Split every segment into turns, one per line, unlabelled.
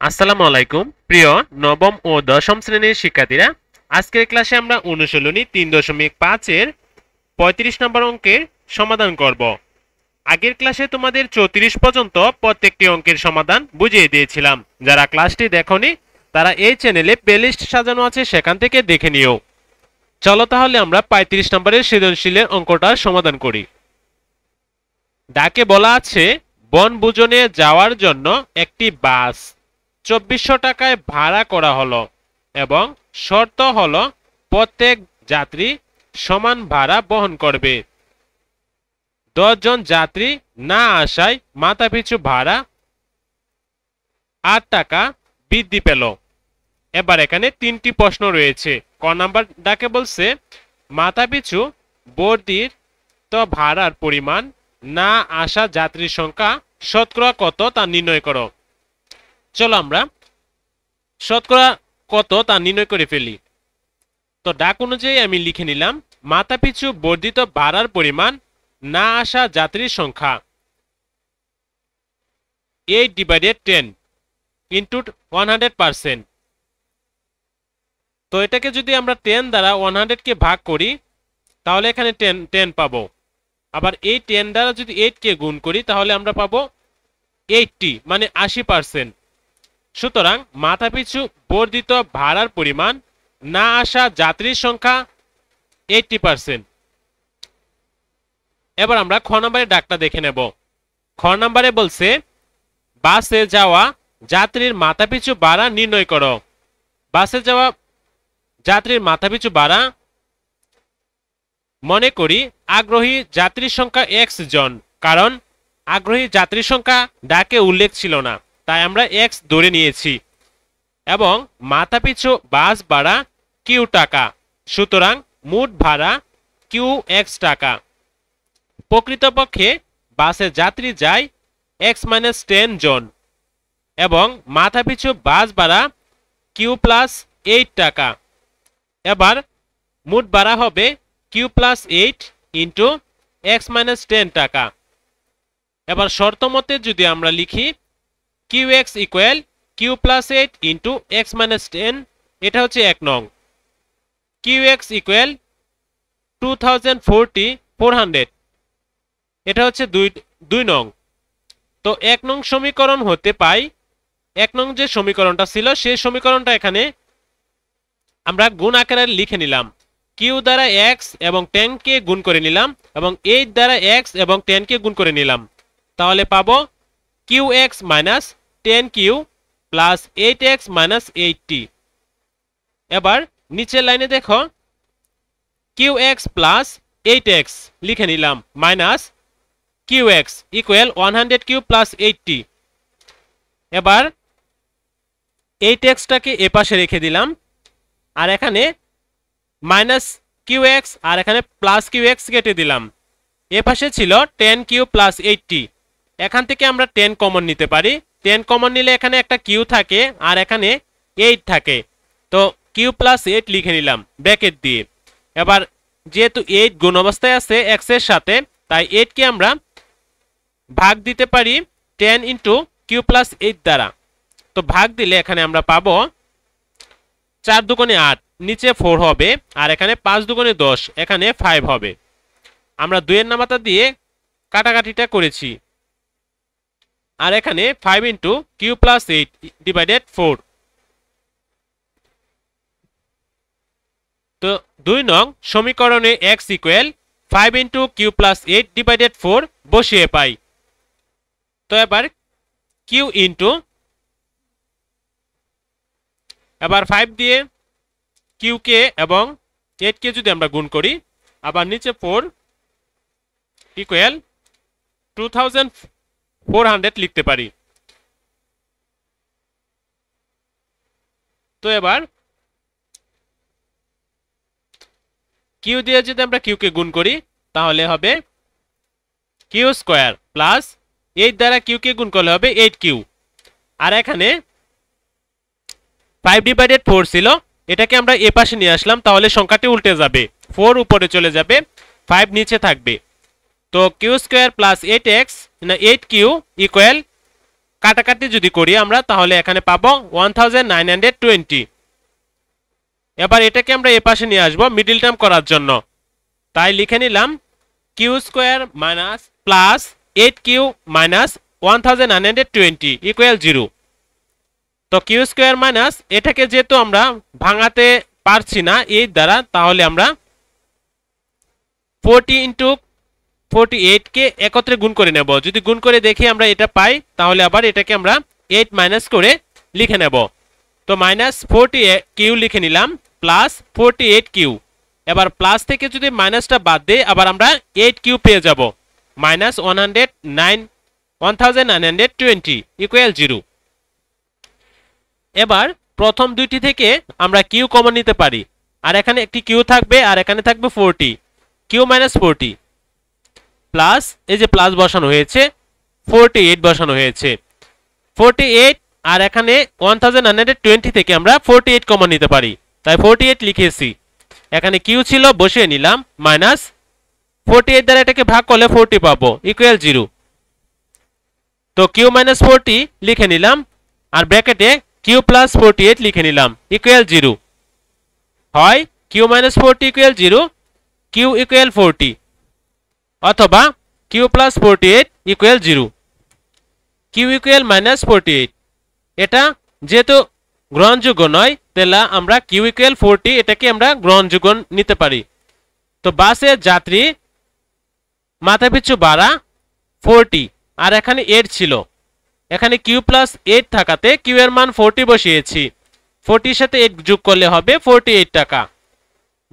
আসসালামু আলাইকুম প্রিয় নবম ও দশম শ্রেণীর শিক্ষার্থীরা। আজকের ক্লাসে আমরা অনুশীলনী 3.5 এর 35 নম্বর অঙ্কের সমাধান করব। আগের ক্লাসে তোমাদের 34 পর্যন্ত প্রত্যেকটি অঙ্কের সমাধান বুঝিয়ে দিয়েছিলাম। যারা ক্লাসটি দেখোনি তারা এই চ্যানেলে প্লেলিস্ট সাজানো আছে, সেখান থেকে দেখে নিও। চলো তাহলে আমরা 35 নম্বরের সৃজনশীলের অঙ্কটার সমাধান করি। ডাকে বলা আছে বনভোজনে যাওয়ার জন্য একটি বাস 2400 টাকায় ভাড়া করা হলো এবং শর্ত হলো প্রত্যেক যাত্রী সমান ভাড়া বহন করবে। 10 জন যাত্রী না আসায় মাথাপিছু ভাড়া 8 টাকা বৃদ্ধি পেল। এবার এখানে তিনটি প্রশ্ন রয়েছে। ক নাম্বার ডাকে বলছে মাথাপিছু বর্ধিত ভাড়ার পরিমাণ না আসা যাত্রীর সংখ্যা শতকরা কত তা নির্ণয় করো। চলো আমরা শতকরা কত তা নির্ণয় করে ফেলি। তো ডাক অনুযায়ী আমি লিখে নিলাম মাথাপিছু বর্ধিত ভাড়ার পরিমাণ না আসা যাত্রীর সংখ্যা 8/10 ইন্টু 100%। তো এটাকে যদি আমরা 10 দ্বারা 100 কে ভাগ করি তাহলে এখানে 10 পাবো। আবার এই 10 দ্বারা যদি 8 কে গুণ করি তাহলে আমরা পাবো 80, মানে 80%। সুতরাং মাথাপিছু বর্ধিত ভাড়ার পরিমাণ না আসা যাত্রীর সংখ্যা 80%। এবার আমরা খ নম্বরের ডাকটা দেখে নেব। খ নম্বরে বলছে বাসে যাওয়া যাত্রীর মাথাপিছু ভাড়া নির্ণয় করো। বাসে যাওয়া যাত্রীর মাথাপিছু ভাড়া, মনে করি আগ্রহী যাত্রীর সংখ্যা x জন, কারণ আগ্রহী যাত্রীর সংখ্যা ডাকে উল্লেখ ছিল না, তাই আমরা x ধরে নিয়েছি, এবং মাথাপিছু বাস ভাড়া q টাকা। সুতরাং মোট ভাড়া qx টাকা। প্রকৃতপক্ষে বাসে যাত্রী যায় x-10 জন এবং মাথাপিছু বাস ভাড়া q+8 টাকা। এবার মোট ভাড়া হবে q+8 ইন্টু x-10 টাকা। এবার শর্ত মতে যদি আমরা লিখি qx equal q+8 into x-10, এটা হচ্ছে 1 নং। qx ইকুয়াল 400, এটা হচ্ছে 2 নং। তো 1 নং সমীকরণ হতে পাই 1 নং যে সমীকরণটা ছিল সেই সমীকরণটা এখানে আমরা গুণ আকারে লিখে নিলাম। q দ্বারা x এবং 10 কে গুণ করে নিলাম এবং 8 দ্বারা x এবং 10 কে গুণ করে নিলাম, তাহলে পাবো qx minus 10q plus 8x minus 80। এবার নিচের লাইনে দেখো qx প্লাস 8x লিখে নিলাম minus qx equal 100q plus 80। এবার 8x টাকে এ পাশে রেখে দিলাম, আর এখানে মাইনাস qx আর এখানে প্লাস qx কেটে দিলাম। এ পাশে ছিল 10q প্লাস 80, এখান থেকে আমরা 10 কমন নিতে পারি। 10 কমন নিলে এখানে একটা q থাকে আর এখানে 8 থাকে, তো q প্লাস 8 লিখে নিলাম ব্র্যাকেট দিয়ে। এবার যেহেতু 8 গুণ অবস্থায় আছে x এর সাথে, তাই 8 কে আমরা ভাগ দিতে পারি 10 ইন্টু q প্লাস 8 দ্বারা। তো ভাগ দিলে এখানে আমরা পাবো 4 দুগুণে 8, নিচে 4 হবে, আর এখানে 5 দুগুণে 10, এখানে 5 হবে। আমরা 2 এর নামাতা দিয়ে কাটাকাটিটা করেছি, আর এখানে 5 ইন্টু q প্লাস 8 ডিভাইডেড 4। তো 2 নং সমীকরণে x equal 5 into q plus 8 divided 4 বসিয়ে পাই। তো এবার q ইন্টু, এবার 5 দিয়ে q কে এবং 8 কে যদি আমরা গুণ করি, আবার নিচে 4 ইকুয়াল 2400 লিখতে পারি। তো এবার q দিয়ে যদি আমরা q কে গুণ করি তাহলে হবে q স্কয়ার প্লাস 8 দ্বারা q কে গুণ করলে হবে 8q, আর এখানে 5/4 ছিল, এটাকে আমরা এ পাশে নিয়ে আসলাম, তাহলে সংখ্যাটি উল্টে যাবে, 4 উপরে চলে যাবে, 5 নিচে থাকবে। তো q স্কয়ার প্লাস 8x না 8q ইকুয়াল কাটাকাটি যদি করি আমরা তাহলে এখানে পাবো 1920। এবার এটাকে আমরা এই পাশে নিয়ে আসবো মিডল টার্ম করার জন্য, তাই লিখে নিলাম q square minus plus 8q minus 1920 equal 0। তো কিউ স্কোয়ার মাইনাস এটাকে যেহেতু আমরা ভাঙাতে পারছি না এই দ্বারা, তাহলে আমরা 40 ইন্টু 48 কে একত্রে গুণ করে নেব। যদি গুণ করে দেখি আমরা এটা পাই, তাহলে আবার এটাকে আমরা 8 মাইনাস করে লিখে নেব। তো মাইনাস 40q লিখে নিলাম প্লাস 48q। এবার প্লাস থেকে যদি মাইনাসটা বাদ দেই আবার আমরা 8q পেয়ে যাব, মাইনাস 1920 ইকুয়াল 0। এবার প্রথম দুইটি থেকে আমরা কিউ কমন নিতে পারি, আর এখানে একটি কিউ থাকবে আর এখানে থাকবে 40, কিউ মাইনাস 40 প্লাস এই যে প্লাস বসানো হয়েছে 48 বসানো হয়েছে 48, আর এখানে 1920 থেকে আমরা 48 কমন নিতে পারি, তাই 48 লিখেছি। এখানে কিউ ছিল বসিয়ে নিলাম, মাইনাস 48 দ্বারা এটাকে ভাগ করলে 40 পাবো ইকুয়াল 0। তো কিউ মাইনাস 40 লিখে নিলাম, আর ব্র্যাকেটে কিউ প্লাস 48 লিখে নিলাম ইকুয়াল 0। হয় q minus 40 equal 0, q equal 40, অথবা q plus 48 equal 0, q equal minus 48। এটা যেহেতু গ্রহণযোগ্য নয়, তাহলে আমরা কিউ ইকুয়াল 40 এটাকে আমরা গ্রহণযোগ্য নিতে পারি। তো বাসের যাত্রী মাথাপিছু ভাড়া 40, আর এখানে 8 ছিল, এখানে কিউ প্লাস 8 থাকাতে কিউ এর মান 40 বসিয়েছি, 40 সাথে 8 যোগ করলে হবে 48 টাকা।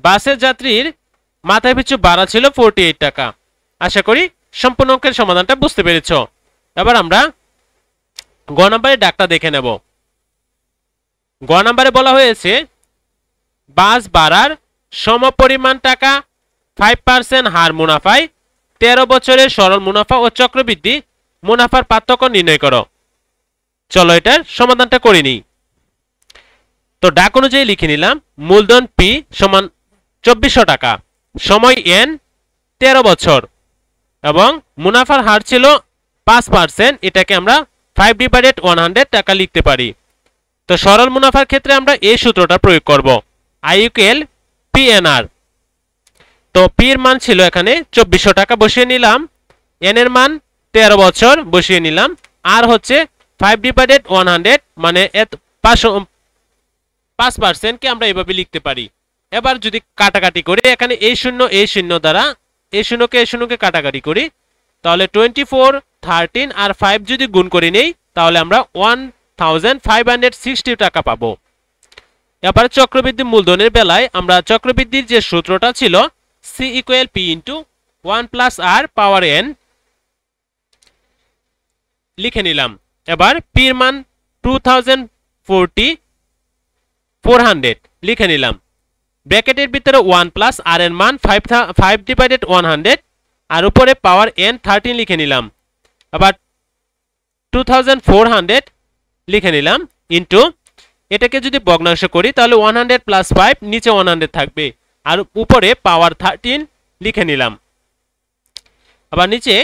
বাসের যাত্রীর মাথাপিছু ভাড়া ছিল 48 টাকা। আশা করি সম্পূর্ণ অঙ্কের সমাধানটা বুঝতে পেরেছ। এবার আমরা গ নম্বরের ডাকটা দেখে নেব। গ নম্বরে বলা হয়েছে বাস ভাড়ার সমপরিমাণ টাকা 5% হার মুনাফায় 13 বছরের সরল মুনাফা ও চক্রবৃদ্ধি মুনাফার পার্থক্য নির্ণয় করো। চলো এটার সমাধানটা করে নিই। তো ডাক অনুযায়ী লিখে নিলাম মূলধন পি সমান 2400 টাকা, সময় এন 13 বছর, এবং মুনাফার হার ছিল 5%, এটাকে আমরা 5/100 টাকা লিখতে পারি। তো সরল মুনাফার ক্ষেত্রে আমরা এই সূত্রটা প্রয়োগ করব, আই ইকুয়াল পি এন আর। তো পি এর মান ছিল এখানে 2400 টাকা বসিয়ে নিলাম, এন এর মান 13 বছর বসিয়ে নিলাম, আর হচ্ছে 5/100 মানে 5% কে আমরা এভাবে লিখতে পারি। এবার যদি কাটাকাটি করি এখানে এই শূন্য দ্বারা এই শূন্যকে কাটাকাটি করি, তাহলে 24, 13 আর 5 যদি গুণ করে নেই তাহলে আমরা 1560 টাকা পাবো। এবার চক্রবৃদ্ধি মূলধনের বেলায় আমরা চক্রবৃদ্ধির যে সূত্রটা ছিল C equal P into 1 plus R power N লিখে নিলাম। এবার পি এর মান 2400 লিখে নিলাম, ব্র্যাকেটের ভিতরে 1 প্লাস আর এর মান 5/100, আর উপরে পাওয়ার এন 13 লিখে নিলাম। আবার 2400 লিখে নিলাম ইন্টু, এটাকে যদি ভগ্নাংশ করি তাহলে 100 প্লাস 5 নিচে 100 থাকবে, আর উপরে পাওয়ার 13 লিখে নিলাম। আবার নিচে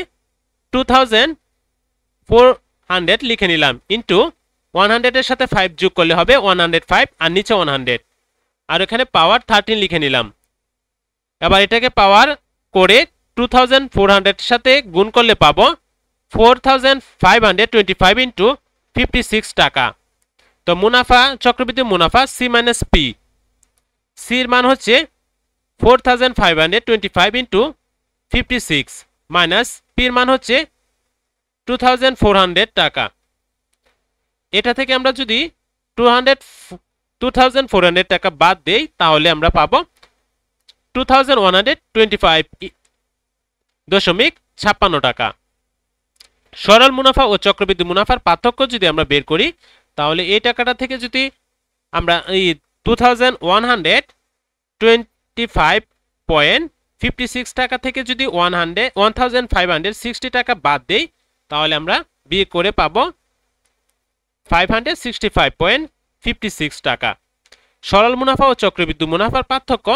2400 লিখে নিলাম ইন্টু 100 এর সাথে 5 যোগ করলে হবে 105, আর নিচে 100, আর এখানে পাওয়ার 13 লিখে নিলাম। এবার এটাকে পাওয়ার করে 2400 এর সাথে গুণ করলে পাবো 4525 ইন্টু 56 টাকা। তো মুনাফা চক্রবৃদ্ধি মুনাফা সি মাইনাস পি, সির মান হচ্ছে 4525 ইন্টু 56 মাইনাস পির মান হচ্ছে 2400 টাকা। এটা থেকে আমরা যদি 2400 টাকা বাদ দেই তাহলে আমরা পাবো 2125.56 টাকা। সরল মুনাফা ও চক্রবৃদ্ধি মুনাফার পার্থক্য যদি আমরা বের করি তাহলে এই টাকাটা থেকে যদি আমরা এই 2125.56 টাকা থেকে যদি 1560 টাকা বাদ দেই তাহলে আমরা বিয়োগ করে পাবো 565.56 টাকা। সরল মুনাফা ও চক্রবৃদ্ধি মুনাফার পার্থক্য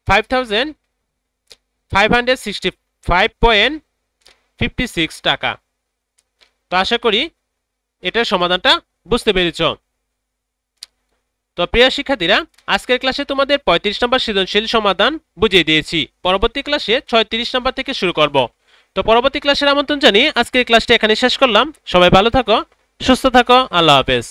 5565.56 56 টাকা। তো আশা করি এটার সমাধানটা বুঝতে পেরেছ। তো প্রিয় শিক্ষার্থীরা, আজকের ক্লাসে তোমাদের 35 নম্বর সৃজনশীল সমাধান বুঝিয়ে দিয়েছি। পরবর্তী ক্লাসে 36 নম্বর থেকে শুরু করব। তো পরবর্তী ক্লাসের আমন্ত্রণ জানিয়ে আজকের ক্লাসটা এখানে শেষ করলাম। সবাই ভালো থাকো, সুস্থ থাকো, আল্লাহ হাফেজ।